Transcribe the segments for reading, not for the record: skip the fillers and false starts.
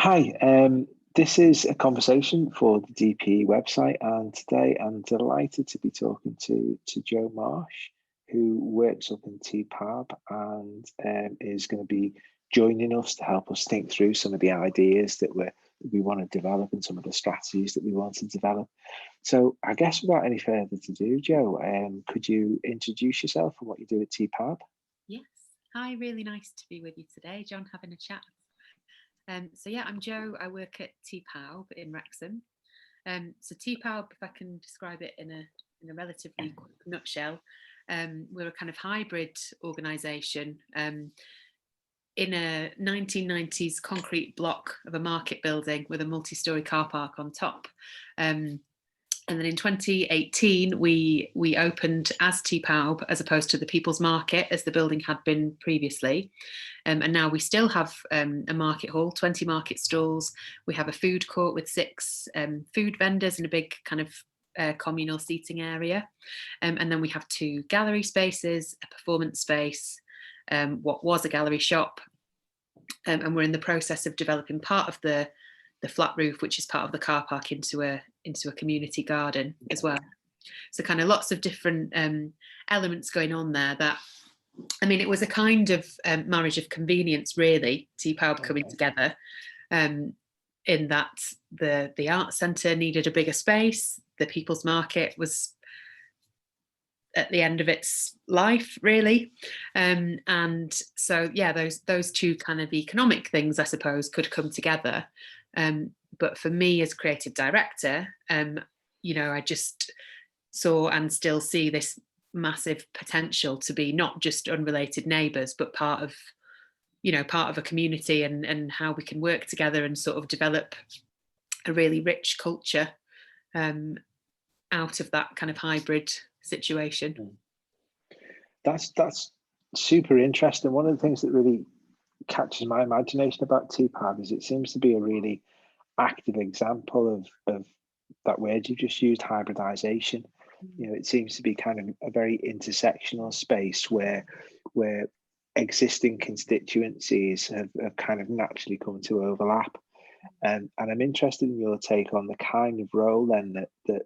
Hi, this is a conversation for the DPE website, and today I'm delighted to be talking to Joe Marsh, who works up in Ty Pawb and is going to be joining us to help us think through some of the ideas that we want to develop and some of the strategies that we want to develop. So I guess without any further ado, Joe, could you introduce yourself and what you do at Ty Pawb? Yes. Hi, really nice to be with you today, John, having a chat. So yeah, I'm Jo. I work at Ty Pawb in Wrexham. So Ty Pawb, if I can describe it in a relatively quick nutshell, we're a kind of hybrid organisation in a 1990s concrete block of a market building with a multi-storey car park on top. And then in 2018, we opened as Ty Pawb as opposed to the People's Market as the building had been previously. And now we still have a market hall, 20 market stalls. We have a food court with 6 food vendors in a big kind of communal seating area. And then we have 2 gallery spaces, a performance space, what was a gallery shop. And we're in the process of developing part of the flat roof, which is part of the car park, into a community garden as well. So kind of lots of different elements going on there. That, I mean, it was a kind of marriage of convenience, really, Ty Pawb coming together, in that the art centre needed a bigger space. The People's Market was at the end of its life, really, and so yeah, those two kind of economic things, I suppose, could come together. But for me as creative director, I just saw and still see this massive potential to be not just unrelated neighbours, but part of a community, and how we can work together and sort of develop a really rich culture out of that kind of hybrid situation. That's super interesting. One of the things that really catches my imagination about Ty Pawb is it seems to be a really active example of that word you just used, hybridization. It seems to be kind of a very intersectional space where existing constituencies have kind of naturally come to overlap. And I'm interested in your take on the kind of role then that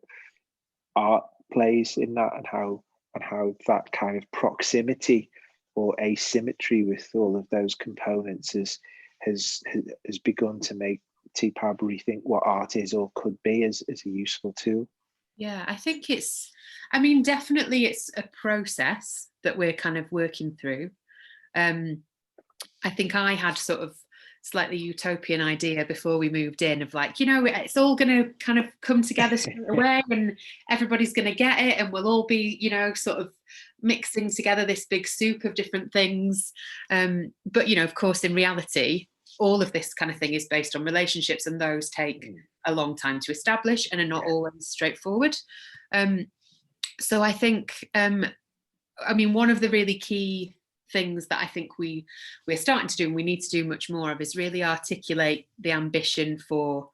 art plays in that, and how that kind of proximity or asymmetry with all of those components has begun to make Ty Pawb rethink what art is or could be as a useful tool. Yeah, I think definitely it's a process that we're kind of working through. I think I had sort of slightly utopian idea before we moved in of like, it's all going to kind of come together straight away and everybody's going to get it and we'll all be, sort of mixing together this big soup of different things. But, of course, in reality, all of this kind of thing is based on relationships, and those take a long time to establish and are not always straightforward. So I think, one of the really key things that I think we're starting to do and we need to do much more of is really articulate the ambition for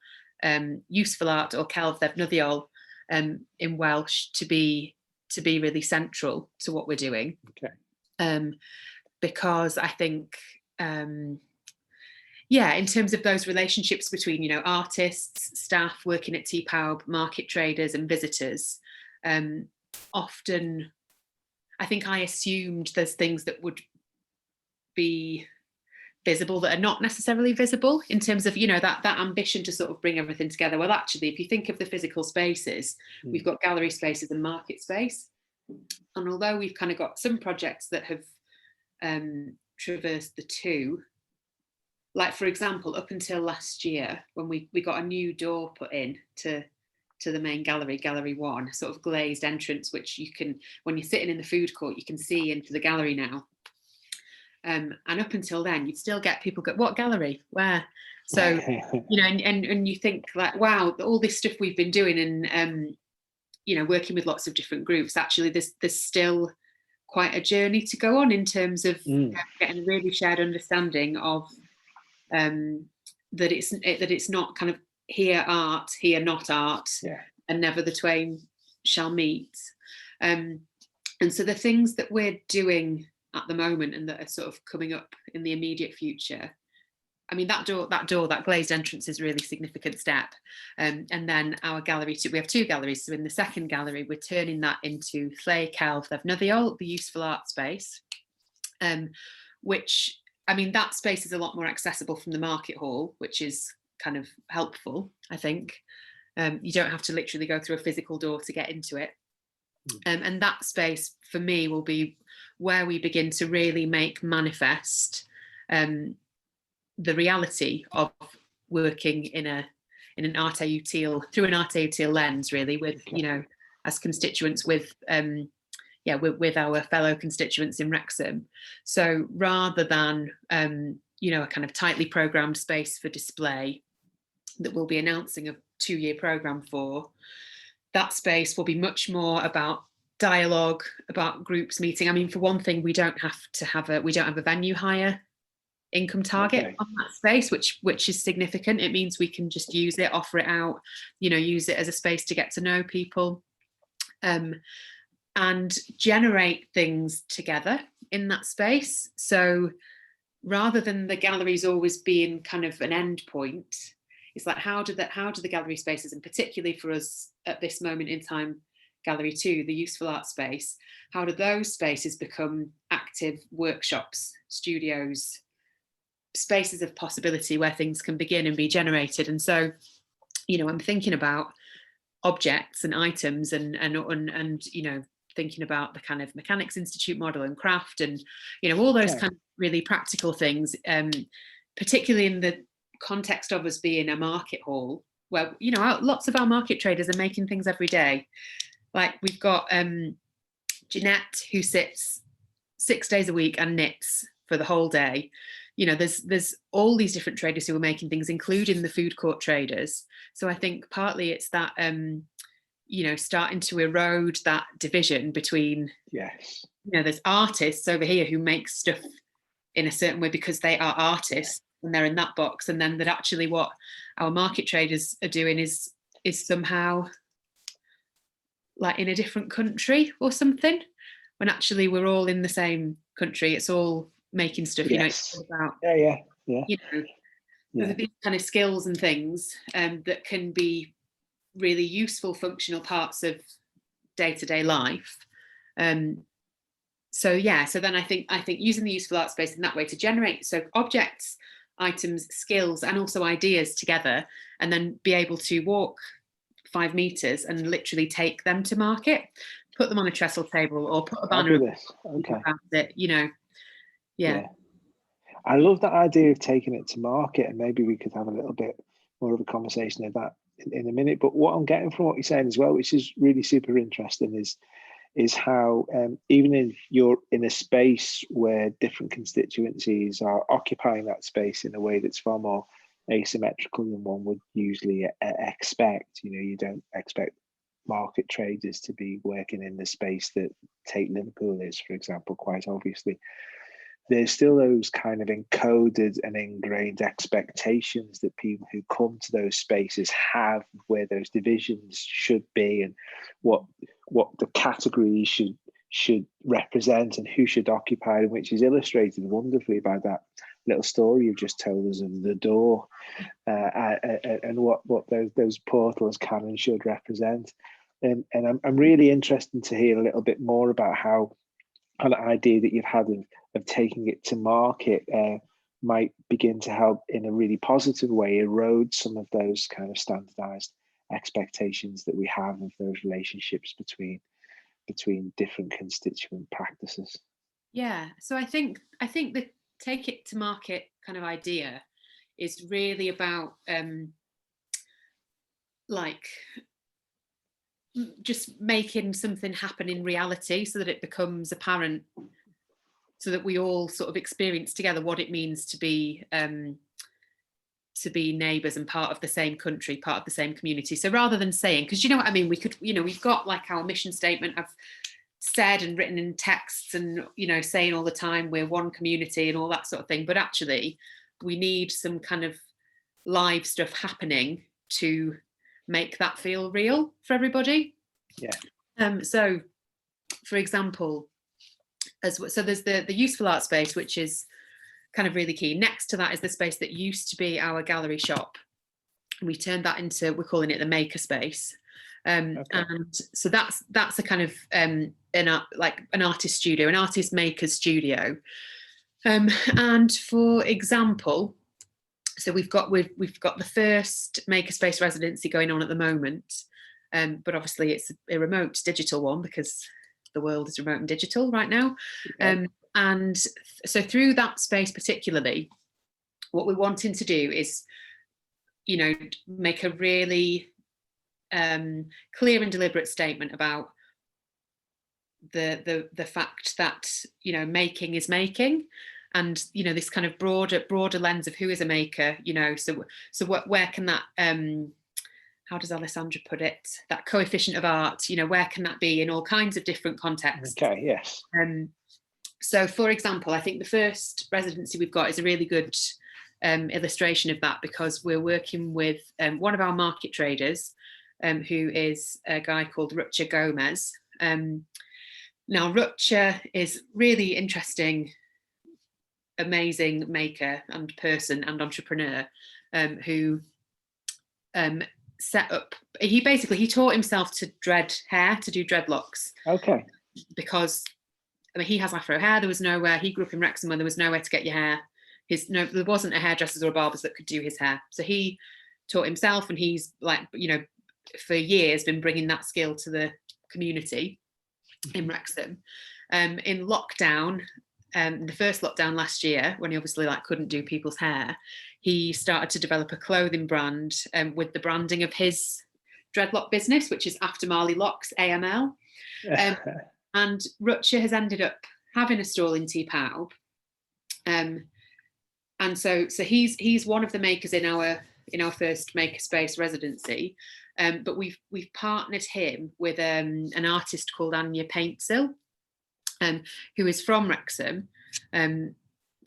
useful art, or celf ddefnyddiol in Welsh, to be really central to what we're doing. Okay. Because I think in terms of those relationships between artists, staff working at Ty Pawb, market traders and visitors, often I think I assumed there's things that would be visible that are not necessarily visible, in terms of that ambition to sort of bring everything together. Well, actually, if you think of the physical spaces, we've got gallery spaces and market space, and although we've kind of got some projects that have traversed the two, like for example, up until last year when we got a new door put in to the main gallery 1, sort of glazed entrance, which you can, when you're sitting in the food court, you can see into the gallery now. And up until then, you'd still get people go, what gallery? Where? So, and you think like, wow, all this stuff we've been doing and, working with lots of different groups, actually there's still quite a journey to go on in terms of getting a really shared understanding of that it's not kind of here art, here not art, and never the twain shall meet. And so the things that we're doing at the moment and that are sort of coming up in the immediate future, I mean, that glazed entrance is a really significant step. And then our gallery, we have 2 galleries. So in the second gallery, we're turning that into Lle Celf Ddefnyddiol, the useful art space, which, I mean, that space is a lot more accessible from the market hall, which is kind of helpful, I think. You don't have to literally go through a physical door to get into it. And that space for me will be where we begin to really make manifest the reality of working in an arte utile, through an arte utile lens, really, with, you know, as constituents, with our fellow constituents in Wrexham. So rather than you know, a kind of tightly programmed space for display that we'll be announcing a 2-year programme for, that space will be much more about dialogue, about groups meeting. I mean, for one thing, we don't have a venue hire income target on that space, which is significant. It means we can just use it, offer it out, you know, use it as a space to get to know people, and generate things together in that space. So rather than the galleries always being kind of an end point, it's like, how do the gallery spaces, and particularly for us at this moment in time, Gallery 2, the useful art space, how do those spaces become active workshops, studios, spaces of possibility where things can begin and be generated? And so, you know, I'm thinking about objects and items and you know, thinking about the kind of Mechanics Institute model and craft, and, you know, all those kind of really practical things, particularly in the context of us being a market hall where, you know, lots of our market traders are making things every day. Like, we've got Jeanette, who sits 6 days a week and knits for the whole day. You know, there's all these different traders who are making things, including the food court traders. So I think partly it's that, you know, starting to erode that division between, you know, there's artists over here who make stuff in a certain way because they are artists and they're in that box, and then that actually what our market traders are doing is somehow like in a different country or something, when actually we're all in the same country. It's all making stuff, you know, it's all about, you know, there's these kind of skills and things that can be really useful, functional parts of day-to-day life. So then I think using the useful art space in that way to generate objects, items, skills, and also ideas together, and then be able to walk 5 meters and literally take them to market, put them on a trestle table, or put a banner around it, you know. I love that idea of taking it to market, and maybe we could have a little bit more of a conversation of that in a minute. But what I'm getting from what you're saying as well, which is really super interesting, is how even if you're in a space where different constituencies are occupying that space in a way that's far more asymmetrical than one would usually expect. You know, you don't expect market traders to be working in the space that, take Liverpool is, for example, quite obviously. There's still those kind of encoded and ingrained expectations that people who come to those spaces have, where those divisions should be, and what the categories should represent, and who should occupy them, which is illustrated wonderfully by that little story you've just told us of the door, and what those portals can and should represent. And I'm really interested to hear a little bit more about how an idea that you've had of taking it to market might begin to help in a really positive way erode some of those kind of standardized expectations that we have of those relationships between different constituent practices. Yeah, so I think the take it to market kind of idea is really about like just making something happen in reality, so that it becomes apparent, so that we all sort of experience together what it means to be neighbours and part of the same country, part of the same community. So rather than saying, because you know what I mean, we could, you know, we've got like our mission statement I've said and written in texts, and, you know, saying all the time we're one community and all that sort of thing, but actually we need some kind of live stuff happening to make that feel real for everybody. So for example, so there's the useful art space, which is kind of really key. Next to that is the space that used to be our gallery shop. We turned that into, we're calling it the maker space. And so that's a kind of like an artist studio, an artist maker studio. And for example, so we've got the first makerspace residency going on at the moment, but obviously it's a remote digital one because the world is remote and digital right now. And so through that space particularly, what we're wanting to do is, you know, make a really clear and deliberate statement about the fact that, you know, making is making, and, you know, this kind of broader lens of who is a maker, you know, so where can that how does Alessandra put it, that coefficient of art, you know, where can that be in all kinds of different contexts? Okay, yes. So for example, I think the first residency we've got is a really good illustration of that, because we're working with one of our market traders, who is a guy called Rutger Gomez. Now, Rutger is really interesting, amazing maker and person and entrepreneur, who set up, he taught himself to dread hair, to do dreadlocks. Okay. Because, I mean, he has Afro hair. There was nowhere, he grew up in Wrexham where there was nowhere to get your hair. There wasn't a hairdressers or a barbers that could do his hair. So he taught himself, and he's, like, you know, for years been bringing that skill to the community in Wrexham. In lockdown, the first lockdown last year, when he obviously, like, couldn't do people's hair, he started to develop a clothing brand with the branding of his dreadlock business, which is After Marley Locks, AML. And Rutger has ended up having a stall in Ty Pawb. And so he's one of the makers in our first makerspace residency. But we've partnered him with an artist called Anya Paintsil, who is from Wrexham.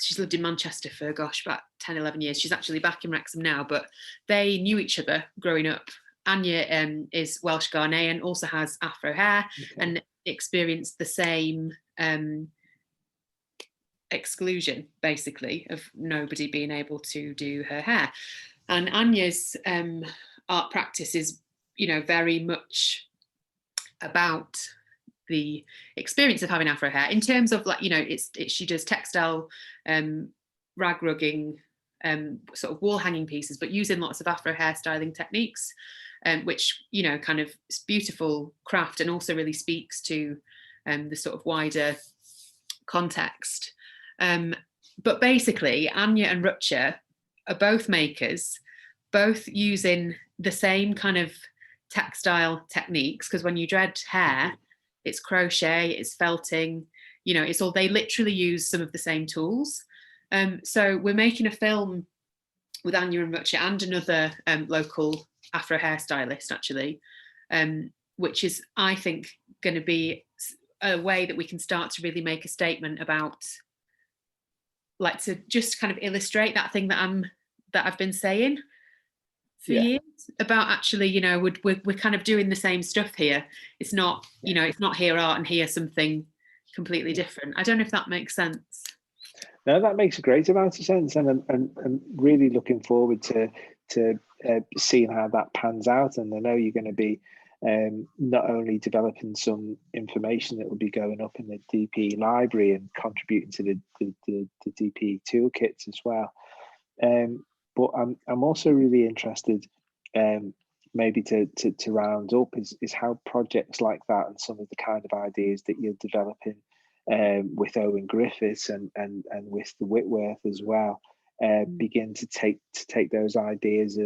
She's lived in Manchester for, about 10, 11 years. She's actually back in Wrexham now, but they knew each other growing up. Anya is Welsh Ghanaian, also has Afro hair, and experienced the same exclusion, basically, of nobody being able to do her hair. And Anya's art practice is, you know, very much about the experience of having Afro hair, in terms of, like, you know, she does textile rag rugging, sort of wall hanging pieces, but using lots of Afro hairstyling techniques, which, you know, kind of is beautiful craft, and also really speaks to the sort of wider context. But basically, Anya and Rutger are both makers, both using the same kind of textile techniques, because when you dread hair, it's crochet, it's felting, you know, it's all, they literally use some of the same tools. So we're making a film with Anya and Rutger and another local Afro hairstylist, actually, which is, I think, going to be a way that we can start to really make a statement about, like, to just kind of illustrate that thing that I've been saying for years about, actually, you know, we're kind of doing the same stuff here. It's not, you know, it's not here art and here something completely different. I don't know if that makes sense. No, that makes a great amount of sense, and I'm really looking forward to seeing how that pans out. And I know you're going to be not only developing some information that will be going up in the DPE library and contributing to the DPE toolkits as well, but I'm also really interested, maybe to round up, is how projects like that and some of the kind of ideas that you're developing with Owen Griffiths and with the Whitworth as well, begin to take those ideas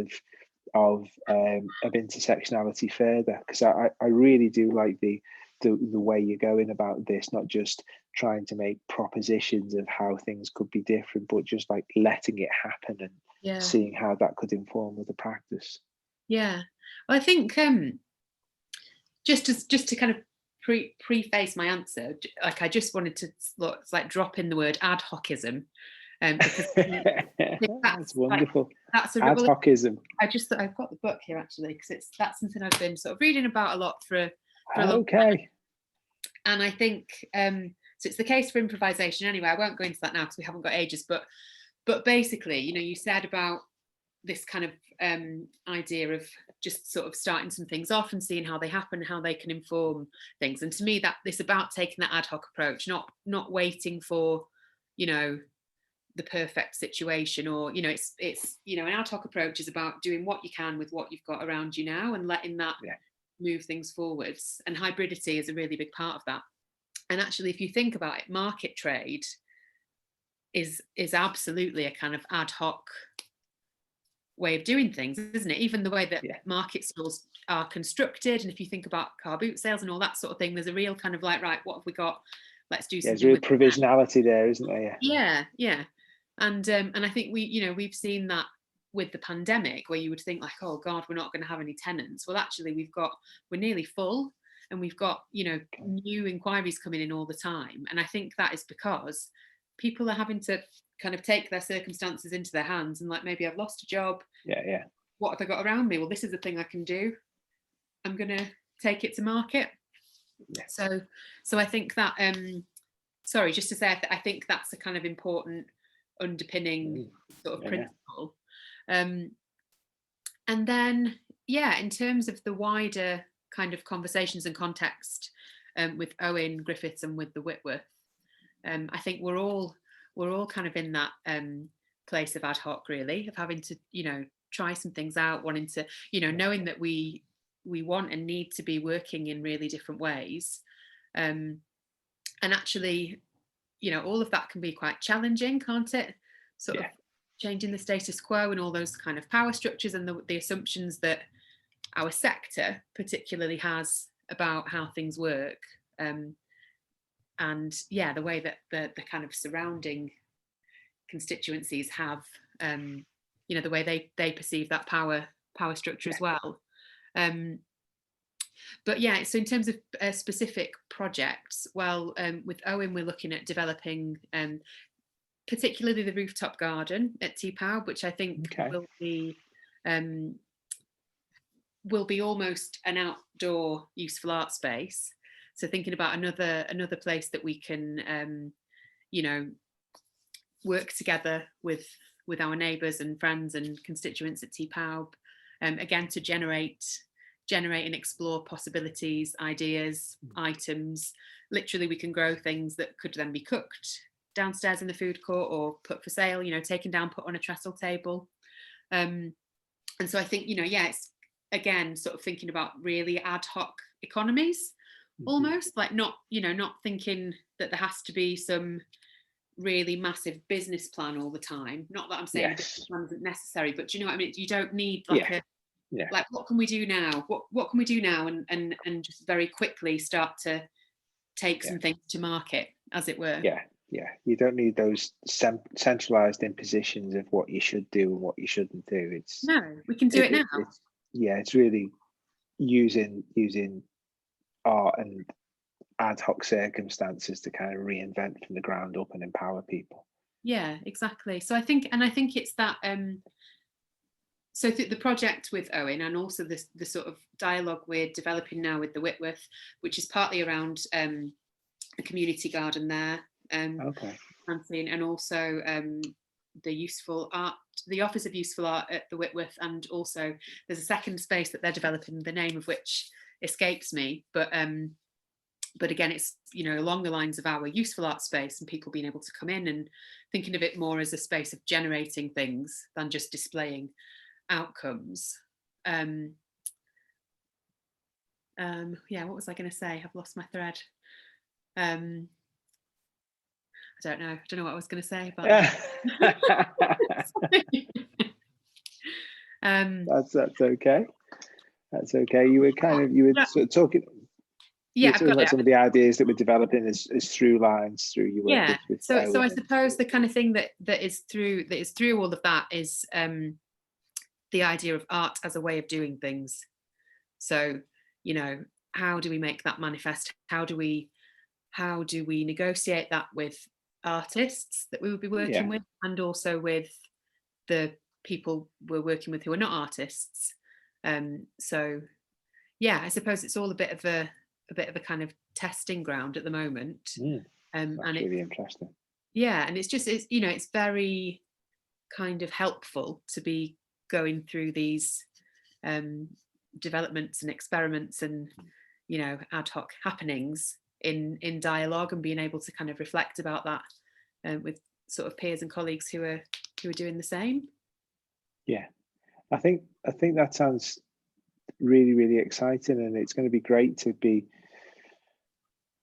of intersectionality further, because I really do like the way you're going about this, not just trying to make propositions of how things could be different, but just like letting it happen and seeing how that could inform with the practice. Well, I think just to kind of preface my answer, like, I just wanted to drop in the word ad hocism, because that's wonderful. Like, that's a ad hocism. I've got the book here, actually, because that's something I've been sort of reading about a lot for a long time. And I think So it's the case for improvisation anyway. I won't go into that now because we haven't got ages, but basically, you know, you said about this kind of idea of just sort of starting some things off and seeing how they happen, how they can inform things. And to me, that it's about taking that ad hoc approach, not waiting for, you know, the perfect situation, or, you know, it's you know, an ad hoc approach is about doing what you can with what you've got around you now and letting that move things forwards. And hybridity is a really big part of that. And actually, if you think about it, market trade is absolutely a kind of ad hoc way of doing things, isn't it? Even the way that market stalls are constructed. And if you think about car boot sales and all that sort of thing, there's a real kind of like, right, what have we got? Let's do something. There's real provisionality there, isn't there? Yeah. And I think we've seen that with the pandemic, where you would think like, oh God, we're not going to have any tenants. Well, actually, we're nearly full, and we've got, you know, new inquiries coming in all the time. And I think that is because people are having to kind of take their circumstances into their hands and like, maybe I've lost a job. What have I got around me? Well, this is the thing I can do. I'm going to take it to market. So I think that, sorry, just to say, I think that's a kind of important underpinning sort of principle. And then, in terms of the wider kind of conversations and context with Owen Griffiths and with the Whitworth, I think we're all kind of in that place of ad hoc, really, of having to, you know, try some things out, wanting to, you know, knowing that we want and need to be working in really different ways. And actually, you know, all of that can be quite challenging, can't it? Sort of changing the status quo and all those kind of power structures and the assumptions that our sector particularly has about how things work. And the way that the kind of surrounding constituencies have, you know, the way they perceive that power structure as well. But so in terms of specific projects, well, with Owen, we're looking at developing particularly the rooftop garden at Ty Pawb, which I think will be almost an outdoor useful art space. So thinking about another place that we can, you know, work together with our neighbours and friends and constituents at Ty Pawb, again to generate and explore possibilities, ideas, items. Literally, we can grow things that could then be cooked downstairs in the food court or put for sale, you know, taken down, put on a trestle table. And so I think, you know, it's again sort of thinking about really ad hoc economies, almost like not thinking that there has to be some really massive business plan all the time. Not that I'm saying a business plan isn't necessary, but do you know what I mean? You don't need like like, what can we do now? What can we do now? And just very quickly start to take some things to market, as it were. You don't need those centralized impositions of what you should do and what you shouldn't do. We can do it now. It's really using art and ad hoc circumstances to kind of reinvent from the ground up and empower people. Yeah, exactly. So I think it's that. So the project with Owen, and also the sort of dialogue we're developing now with the Whitworth, which is partly around a community garden there, and also the Office of Useful Art at the Whitworth, and also there's a second space that they're developing, the name of which escapes me, but again, it's, you know, along the lines of our useful art space and people being able to come in and thinking of it more as a space of generating things than just displaying outcomes. What was I going to say? I've lost my thread. I don't know what I was going to say about That's okay. That's okay. You were sort of talking. Yeah, talking about some of the ideas that we're developing as through lines through your work. So I suppose the kind of thing that is through all of that is the idea of art as a way of doing things. So, you know, how do we make that manifest? How do we negotiate that with artists that we would be working with, and also with the people we're working with who are not artists? So I suppose it's all a bit of a kind of testing ground at the moment. And That's really interesting. Yeah, and it's very kind of helpful to be going through these developments and experiments and ad hoc happenings in dialogue, and being able to kind of reflect about that with sort of peers and colleagues who are doing the same. Yeah, I think that sounds really, really exciting, and it's going to be great to be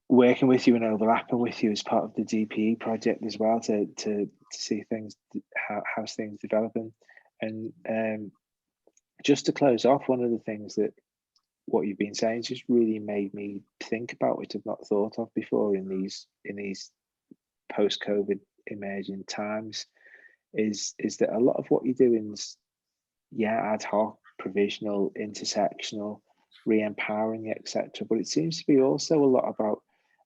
working with you and overlapping with you as part of the DPE project as well, to see things, how's things developing. And just to close off, one of the things that what you've been saying just really made me think about, which I've not thought of before in these post-COVID emerging times, is that a lot of what you're doing is ad hoc, provisional, intersectional, re-empowering, etc. But it seems to be also a lot about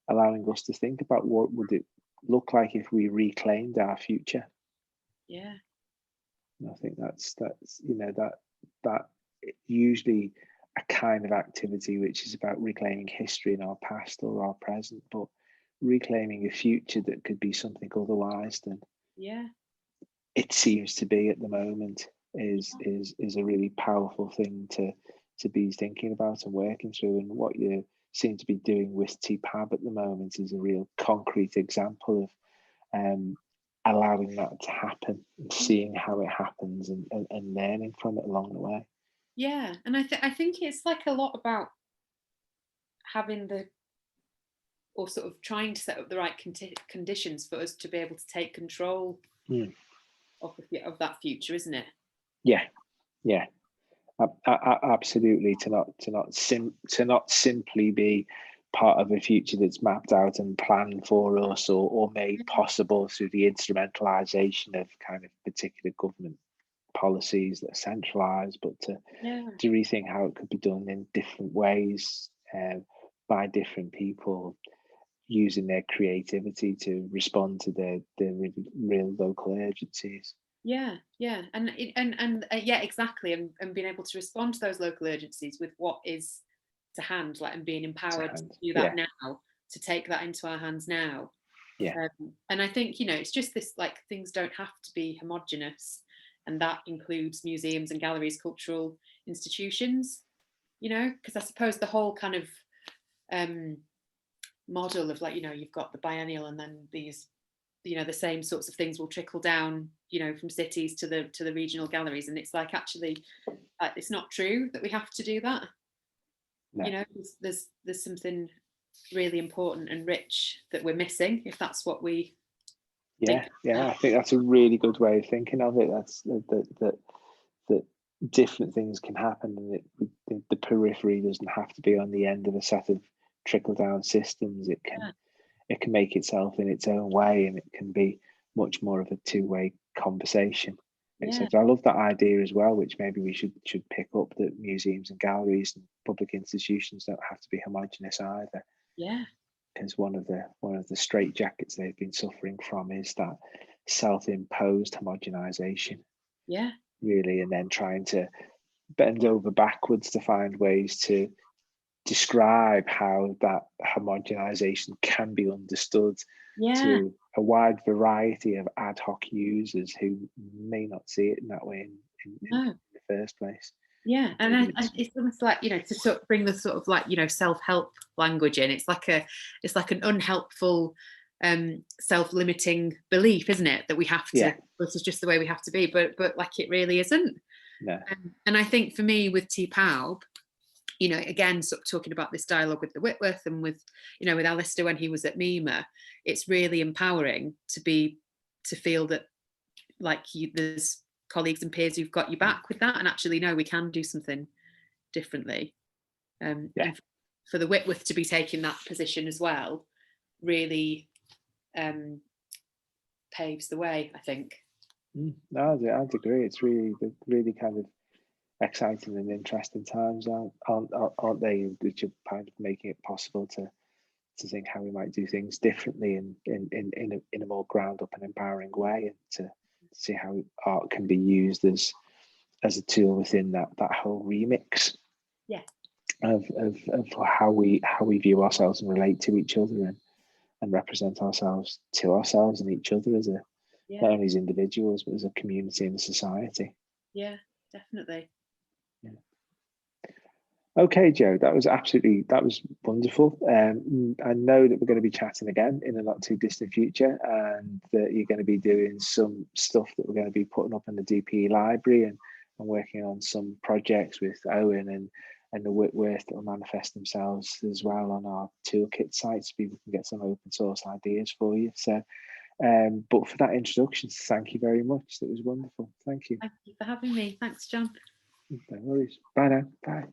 allowing us to think about what would it look like if we reclaimed our future. Yeah. And I think that's that usually a kind of activity which is about reclaiming history in our past or our present, but reclaiming a future that could be something otherwise than it seems to be at the moment is a really powerful thing to be thinking about and working through. And what you seem to be doing with TPAB at the moment is a real concrete example of allowing that to happen and seeing how it happens and learning from it along the way. Yeah, and I think it's like a lot about having or sort of trying to set up the right conditions for us to be able to take control of that future, isn't it? Yeah, absolutely. To not simply be part of a future that's mapped out and planned for us or made possible through the instrumentalization of kind of particular government policies that are centralized, but to rethink how it could be done in different ways by different people using their creativity to respond to their real local urgencies. Yeah, and exactly, and being able to respond to those local urgencies with what is to hand, like, and being empowered to do that now, to take that into our hands now. And I think it's just this, like, things don't have to be homogenous, and that includes museums and galleries, cultural institutions, because I suppose the whole kind of model of, like, you've got the biennial, and then these the same sorts of things will trickle down from cities to the regional galleries, and it's like, actually, it's not true that we have to do that. There's something really important and rich that we're missing if that's what we think. I think that's a really good way of thinking of it. That's that different things can happen, and the periphery doesn't have to be on the end of a set of trickle down systems. It can make itself in its own way, and it can be much more of a two-way conversation. So I love that idea as well, which maybe we should pick up, that museums and galleries and public institutions don't have to be homogenous either. Because one of the straitjackets they've been suffering from is that self-imposed homogenization. Really, and then trying to bend over backwards to find ways to describe how that homogenization can be understood to a wide variety of ad hoc users who may not see it in that way in the first place. And it's almost like, to sort of bring the sort of, like, self-help language in. It's like an unhelpful self-limiting belief, isn't it, that we have to, this is just the way we have to be, but like, it really isn't. And I think for me with Ty Pawb, again, sort of talking about this dialogue with the Whitworth and with Alistair when he was at MEMA, it's really empowering to feel that, like, there's colleagues and peers who've got you back with that, and actually, no, we can do something differently. And for the Whitworth to be taking that position as well really paves the way, I think. No, I'd agree. It's really kind of exciting and interesting times, aren't they? Which are kind of making it possible to think how we might do things differently in a more ground up and empowering way, and to see how art can be used as a tool within that whole remix of how we view ourselves and relate to each other. and represent ourselves to ourselves and each other as not only as individuals, but as a community and a society. Yeah, definitely. Yeah. Okay, Joe, that was wonderful. I know that we're going to be chatting again in a not too distant future, and that you're going to be doing some stuff that we're going to be putting up in the DPE library, and working on some projects with Owen and the Whitworth that will manifest themselves as well on our toolkit site, so people can get some open source ideas for you. So, but for that introduction, thank you very much. That was wonderful. Thank you. Thank you for having me. Thanks, John. No worries. Bye now. Bye.